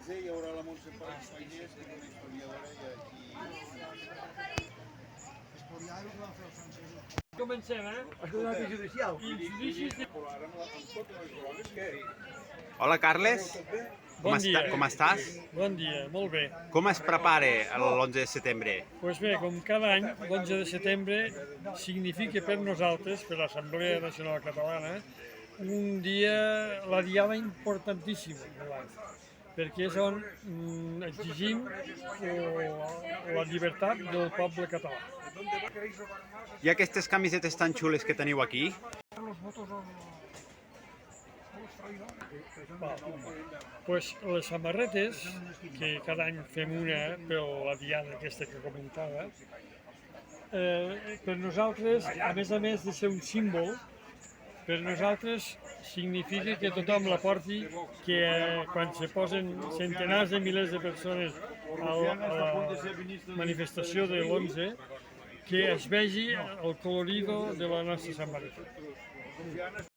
15 hi haurà la Montse Pallés, que és una historiadora i Comencem, eh? Escolta, judicial. I els judicis de... ara amb totes les glòries que... Hola, Carles. Bon dia. Com estàs? Bon dia, molt bé. Com es prepara l'11 de setembre? Doncs bé, com cada any, l'11 de setembre significa per nosaltres, per l'Assemblea Nacional Catalana, un dia, la diada importantíssima de l'any, perquè és on exigim la llibertat del poble català. I aquestes camisetes tan xules que teniu aquí? Pues les samarretes, que cada any fem una per la diada aquesta que comentava, per nosaltres, a més de ser un símbol, per nosaltres significa que tothom la porti, que quan se posen centenars de milers de persones a la manifestació de l'11, que es vegi el colorido de la nostra samarreta.